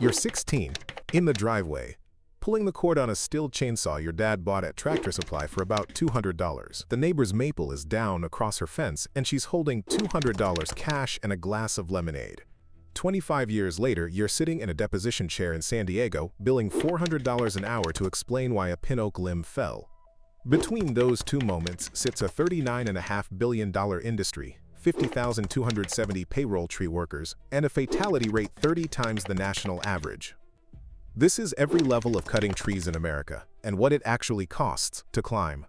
You're 16, in the driveway, pulling the cord on a Stihl chainsaw your dad bought at Tractor Supply for about $200. The neighbor's maple is down across her fence and she's holding $200 cash and a glass of lemonade. 25 years later, you're sitting in a deposition chair in San Diego, billing $400 an hour to explain why a pin oak limb fell. Between those two moments sits a $39.5 billion industry, 50,270 payroll tree workers, and a fatality rate 30 times the national average. This is every level of cutting trees in America, and what it actually costs to climb.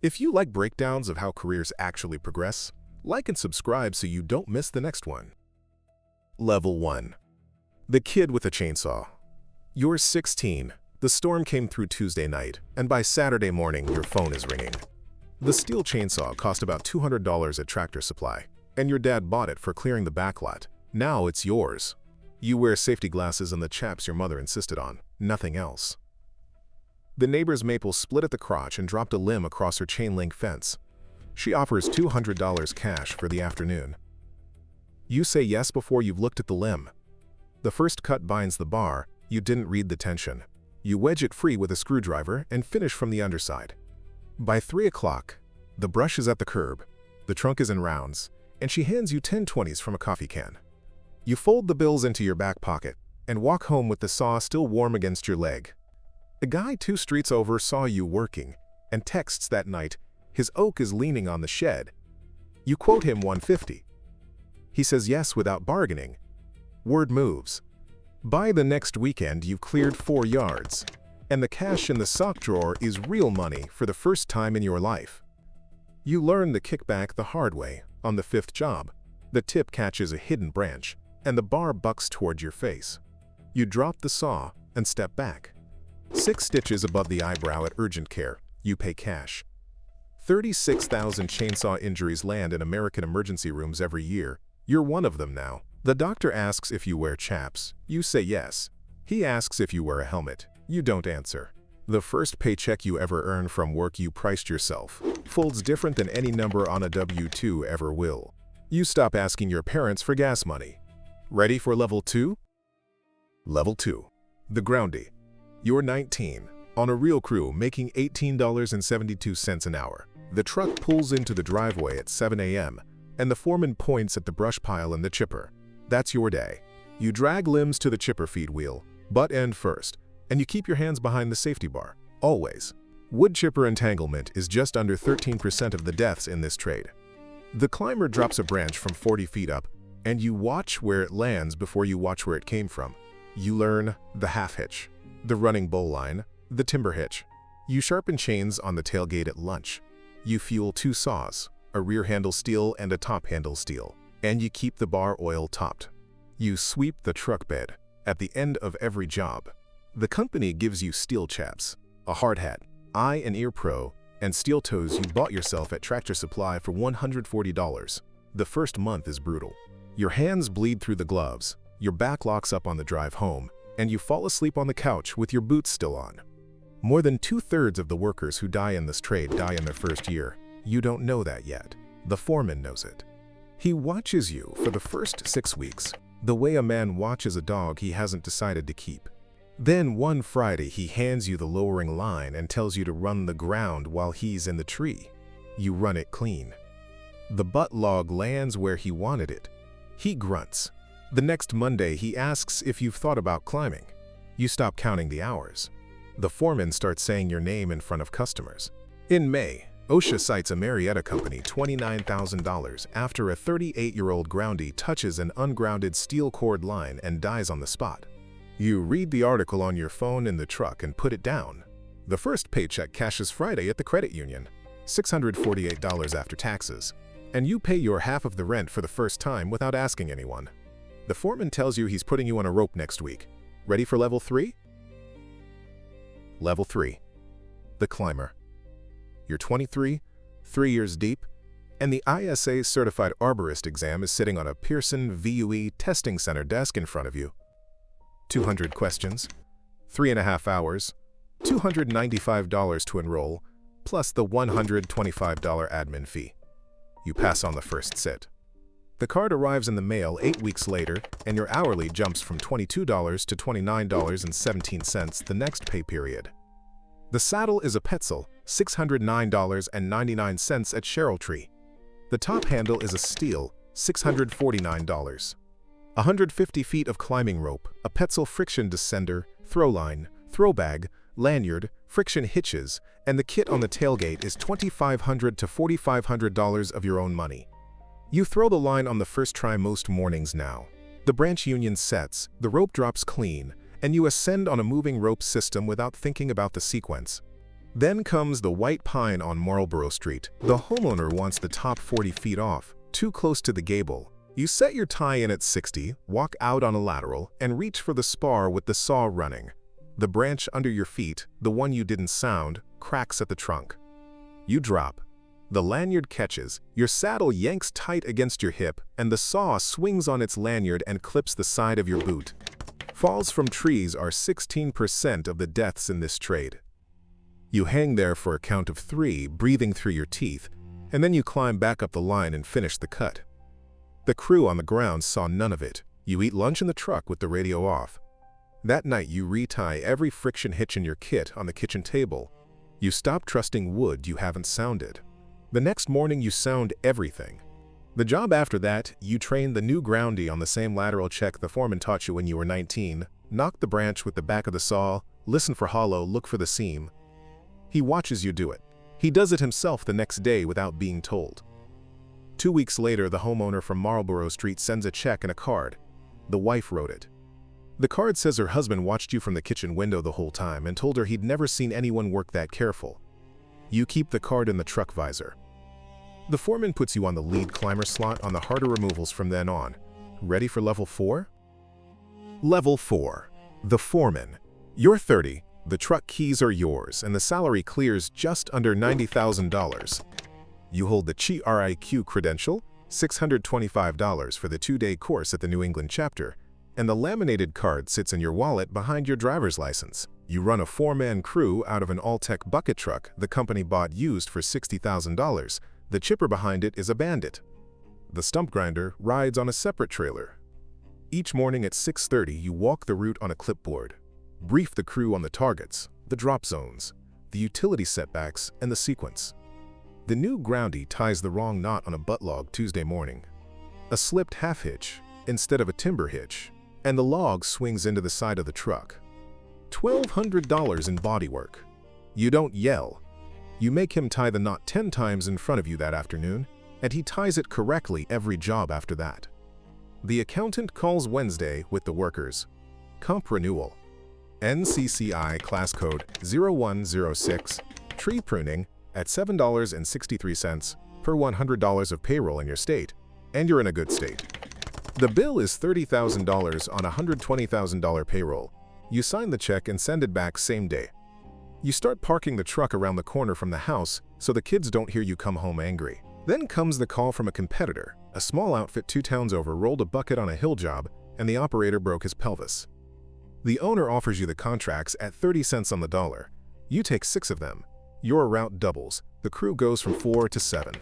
If you like breakdowns of how careers actually progress, like and subscribe so you don't miss the next one. Level 1. The kid with a chainsaw. You're 16. The storm came through Tuesday night, and by Saturday morning your phone is ringing. The Stihl chainsaw cost about $200 at Tractor Supply, and your dad bought it for clearing the backlot. Now it's yours. You wear safety glasses and the chaps your mother insisted on, nothing else. The neighbor's maple split at the crotch and dropped a limb across her chain-link fence. She offers $200 cash for the afternoon. You say yes before you've looked at the limb. The first cut binds the bar, you didn't read the tension. You wedge it free with a screwdriver and finish from the underside. By 3 o'clock, the brush is at the curb, the trunk is in rounds, and she hands you 10 20s from a coffee can. You fold the bills into your back pocket and walk home with the saw still warm against your leg. A guy 2 streets over saw you working and texts that night, his oak is leaning on the shed. You quote him $150. He says yes without bargaining. Word moves. By the next weekend, you've cleared 4 yards, and the cash in the sock drawer is real money for the first time in your life. You learn the kickback the hard way on the 5th job. The tip catches a hidden branch, and the bar bucks toward your face. You drop the saw and step back. 6 stitches above the eyebrow at urgent care. You pay cash. 36,000 chainsaw injuries land in American emergency rooms every year. You're one of them now. The doctor asks if you wear chaps. You say yes. He asks if you wear a helmet. You don't answer. The first paycheck you ever earn from work you priced yourself folds different than any number on a W-2 ever will. You stop asking your parents for gas money. Ready for level 2? Level 2. The Groundie. You're 19, on a real crew making $18.72 an hour. The truck pulls into the driveway at 7 a.m., and the foreman points at the brush pile in the chipper. That's your day. You drag limbs to the chipper feed wheel, butt end first, and you keep your hands behind the safety bar, always. Wood chipper entanglement is just under 13% of the deaths in this trade. The climber drops a branch from 40 feet up, and you watch where it lands before you watch where it came from. You learn the half hitch, the running bowline, the timber hitch. You sharpen chains on the tailgate at lunch. You fuel 2 saws, a rear handle Stihl and a top handle Stihl, and you keep the bar oil topped. You sweep the truck bed at the end of every job. The company gives you steel chaps, a hard hat, eye and ear pro, and steel toes you bought yourself at Tractor Supply for $140. The first month is brutal. Your hands bleed through the gloves, your back locks up on the drive home, and you fall asleep on the couch with your boots still on. More than 2/3 of the workers who die in this trade die in their first year. You don't know that yet. The foreman knows it. He watches you for the first 6 weeks, the way a man watches a dog he hasn't decided to keep. Then one Friday he hands you the lowering line and tells you to run the ground while he's in the tree. You run it clean. The butt log lands where he wanted it. He grunts. The next Monday he asks if you've thought about climbing. You stop counting the hours. The foreman starts saying your name in front of customers. In May, OSHA cites a Marietta company $29,000 after a 38-year-old groundie touches an ungrounded steel cord line and dies on the spot. You read the article on your phone in the truck and put it down. The first paycheck cashes Friday at the credit union, $648 after taxes, and you pay your half of the rent for the first time without asking anyone. The foreman tells you he's putting you on a rope next week. Ready for level 3? Level 3. The climber. You're 23, 3 years deep, and the ISA Certified Arborist exam is sitting on a Pearson VUE testing center desk in front of you. 200 questions, 3.5 hours, $295 to enroll, plus the $125 admin fee. You pass on the first sit. The card arrives in the mail 8 weeks later, and your hourly jumps from $22 to $29.17 the next pay period. The saddle is a Petzl, $609.99 at Cheryl Tree. The top handle is a Stihl, $649. 150 feet of climbing rope, a Petzl friction descender, throw line, throw bag, lanyard, friction hitches, and the kit on the tailgate is $2,500 to $4,500 of your own money. You throw the line on the first try most mornings now. The branch union sets, the rope drops clean, and you ascend on a moving rope system without thinking about the sequence. Then comes the white pine on Marlborough Street. The homeowner wants the top 40 feet off, too close to the gable. You set your tie in at 60, walk out on a lateral, and reach for the spar with the saw running. The branch under your feet, the one you didn't sound, cracks at the trunk. You drop. The lanyard catches, your saddle yanks tight against your hip, and the saw swings on its lanyard and clips the side of your boot. Falls from trees are 16% of the deaths in this trade. You hang there for a count of 3, breathing through your teeth, and then you climb back up the line and finish the cut. The crew on the ground saw none of it. You eat lunch in the truck with the radio off. That night you retie every friction hitch in your kit on the kitchen table. You stop trusting wood you haven't sounded. The next morning you sound everything. The job after that, you train the new Groundie on the same lateral check the foreman taught you when you were 19, knock the branch with the back of the saw, listen for hollow, look for the seam. He watches you do it. He does it himself the next day without being told. 2 weeks later, the homeowner from Marlborough Street sends a check and a card. The wife wrote it. The card says her husband watched you from the kitchen window the whole time and told her he'd never seen anyone work that careful. You keep the card in the truck visor. The foreman puts you on the lead climber slot on the harder removals from then on. Ready for level 4? Level 4. The foreman. You're 30, the truck keys are yours, and the salary clears just under $90,000. You hold the CHRIQ credential, $625 for the 2-day course at the New England chapter, and the laminated card sits in your wallet behind your driver's license. You run a 4-man crew out of an Altec bucket truck the company bought used for $60,000. The chipper behind it is a Bandit. The stump grinder rides on a separate trailer. Each morning at 6:30, you walk the route on a clipboard. Brief the crew on the targets, the drop zones, the utility setbacks, and the sequence. The new Groundie ties the wrong knot on a butt log Tuesday morning. A slipped half hitch instead of a timber hitch, and the log swings into the side of the truck. $1,200 in bodywork. You don't yell. You make him tie the knot 10 times in front of you that afternoon, and he ties it correctly every job after that. The accountant calls Wednesday with the workers. Comp renewal. NCCI class code 0106. Tree pruning at $7.63 per $100 of payroll in your state, and you're in a good state. The bill is $30,000 on a $120,000 payroll. You sign the check and send it back same day. You start parking the truck around the corner from the house so the kids don't hear you come home angry. Then comes the call from a competitor. A small outfit 2 towns over rolled a bucket on a hill job, and the operator broke his pelvis. The owner offers you the contracts at 30 cents on the dollar. You take 6 of them. Your route doubles. The crew goes from 4 to 7.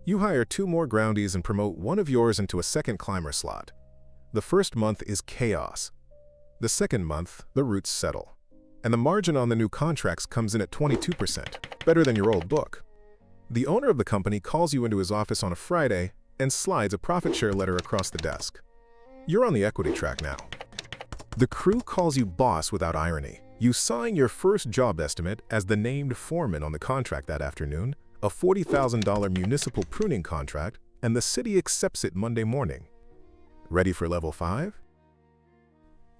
You hire 2 more Groundies and promote one of yours into a second climber slot. The first month is chaos. The second month, the roots settle. And the margin on the new contracts comes in at 22%, better than your old book. The owner of the company calls you into his office on a Friday and slides a profit share letter across the desk. You're on the equity track now. The crew calls you boss without irony. You sign your first job estimate as the named foreman on the contract that afternoon, a $40,000 municipal pruning contract, and the city accepts it Monday morning. Ready for level 5?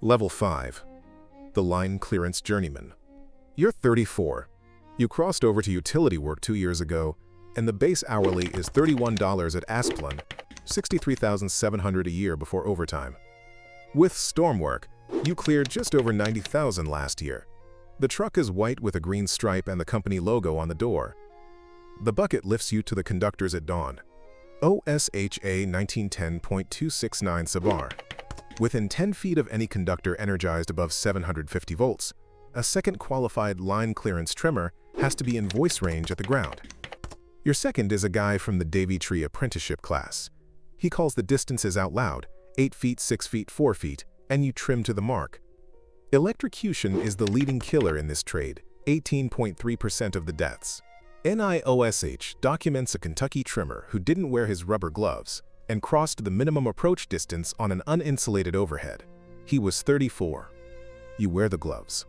Level 5. The line clearance journeyman. You're 34. You crossed over to utility work 2 years ago, and the base hourly is $31 at Asplundh, $63,700 a year before overtime. With storm work, you cleared just over $90,000 last year. The truck is white with a green stripe and the company logo on the door. The bucket lifts you to the conductors at dawn. OSHA 1910.269 Sabar. Within 10 feet of any conductor energized above 750 volts, a second qualified line clearance trimmer has to be in voice range at the ground. Your second is a guy from the Davy Tree apprenticeship class. He calls the distances out loud, 8 feet, 6 feet, 4 feet, and you trim to the mark. Electrocution is the leading killer in this trade, 18.3% of the deaths. NIOSH documents a Kentucky trimmer who didn't wear his rubber gloves and crossed the minimum approach distance on an uninsulated overhead. He was 34. You wear the gloves.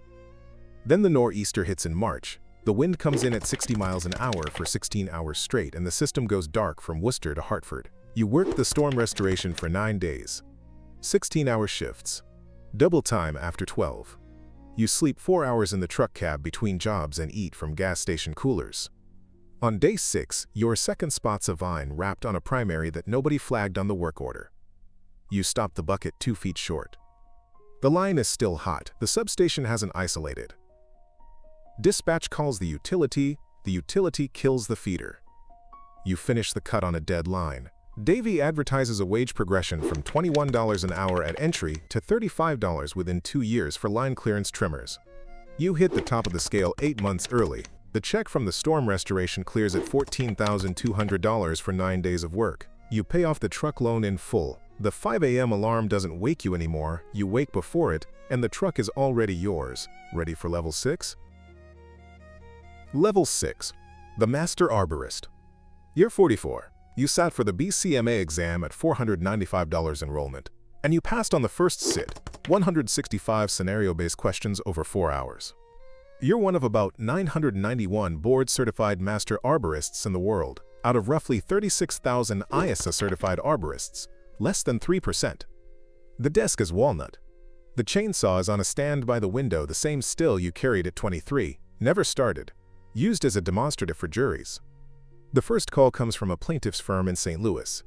Then the nor'easter hits in March. The wind comes in at 60 miles an hour for 16 hours straight and the system goes dark from Worcester to Hartford. You work the storm restoration for 9 days. 16-hour shifts. Double time after 12. You sleep 4 hours in the truck cab between jobs and eat from gas station coolers. On day 6, your second spot's a vine wrapped on a primary that nobody flagged on the work order. You stop the bucket 2 feet short. The line is still hot. The substation hasn't isolated. Dispatch calls the utility kills the feeder. You finish the cut on a dead line. Davey advertises a wage progression from $21 an hour at entry to $35 within 2 years for line clearance trimmers. You hit the top of the scale 8 months early. The check from the storm restoration clears at $14,200 for 9 days of work. You pay off the truck loan in full. The 5 a.m. alarm doesn't wake you anymore. You wake before it, and the truck is already yours. Ready for level 6? Level 6. The Master Arborist. You're 44. You sat for the BCMA exam at $495 enrollment, and you passed on the first sit, 165 scenario-based questions over 4 hours. You're one of about 991 Board Certified Master Arborists in the world, out of roughly 36,000 ISA Certified Arborists, less than 3%. The desk is walnut. The chainsaw is on a stand by the window, the same Stihl you carried at 23, never started, used as a demonstrative for juries. The first call comes from a plaintiff's firm in St. Louis.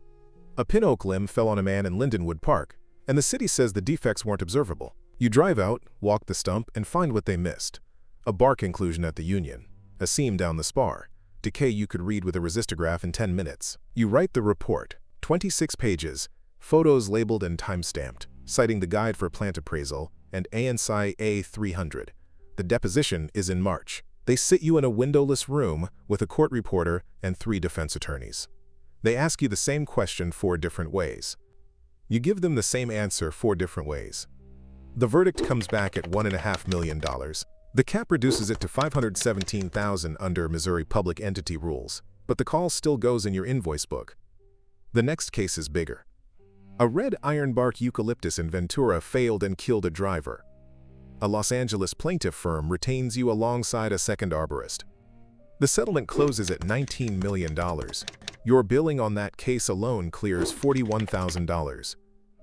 A pin oak limb fell on a man in Lindenwood Park, and the city says the defects weren't observable. You drive out, walk the stump, and find what they missed. A bark inclusion at the union, a seam down the spar, decay you could read with a resistograph in 10 minutes. You write the report, 26 pages, photos labeled and time-stamped, citing the Guide for Plant Appraisal and ANSI A300. The deposition is in March. They sit you in a windowless room with a court reporter and 3 defense attorneys. They ask you the same question 4 different ways. You give them the same answer 4 different ways. The verdict comes back at $1.5 million. The cap reduces it to $517,000 under Missouri public entity rules, but the call still goes in your invoice book. The next case is bigger. A red ironbark eucalyptus in Ventura failed and killed a driver. A Los Angeles plaintiff firm retains you alongside a second arborist. The settlement closes at $19 million. Your billing on that case alone clears $41,000.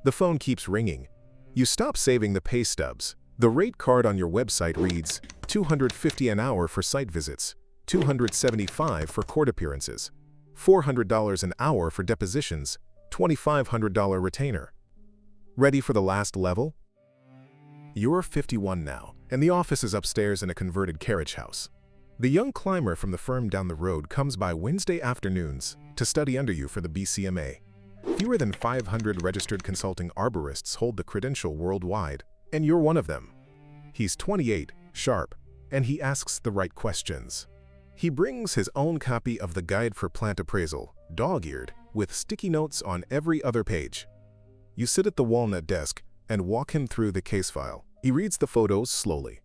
The phone keeps ringing. You stop saving the pay stubs. The rate card on your website reads $250 an hour for site visits, $275 for court appearances, $400 an hour for depositions, $2,500 retainer. Ready for the last level? You're 51 now, and the office is upstairs in a converted carriage house. The young climber from the firm down the road comes by Wednesday afternoons to study under you for the BCMA. Fewer than 500 registered consulting arborists hold the credential worldwide, and you're one of them. He's 28, sharp, and he asks the right questions. He brings his own copy of the Guide for Plant Appraisal, dog-eared, with sticky notes on every other page. You sit at the walnut desk and walk him through the case file. He reads the photos slowly.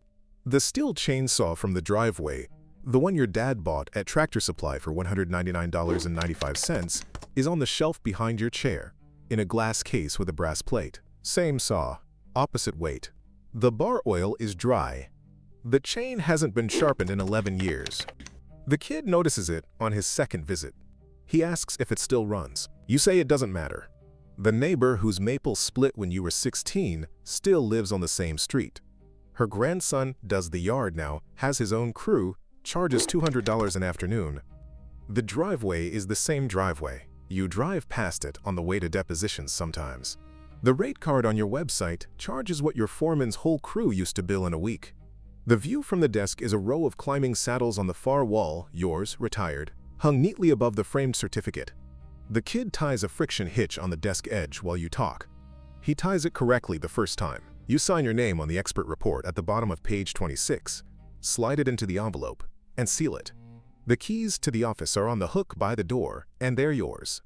The Stihl chainsaw from the driveway, the one your dad bought at Tractor Supply for $199.95, is on the shelf behind your chair, in a glass case with a brass plate. Same saw, opposite weight. The bar oil is dry. The chain hasn't been sharpened in 11 years. The kid notices it on his second visit. He asks if it still runs. You say it doesn't matter. The neighbor whose maple split when you were 16 still lives on the same street. Her grandson does the yard now, has his own crew, charges $200 an afternoon. The driveway is the same driveway. You drive past it on the way to depositions sometimes. The rate card on your website charges what your foreman's whole crew used to bill in a week. The view from the desk is a row of climbing saddles on the far wall, yours, retired, hung neatly above the framed certificate. The kid ties a friction hitch on the desk edge while you talk. He ties it correctly the first time. You sign your name on the expert report at the bottom of page 26, slide it into the envelope, and seal it. The keys to the office are on the hook by the door, and they're yours.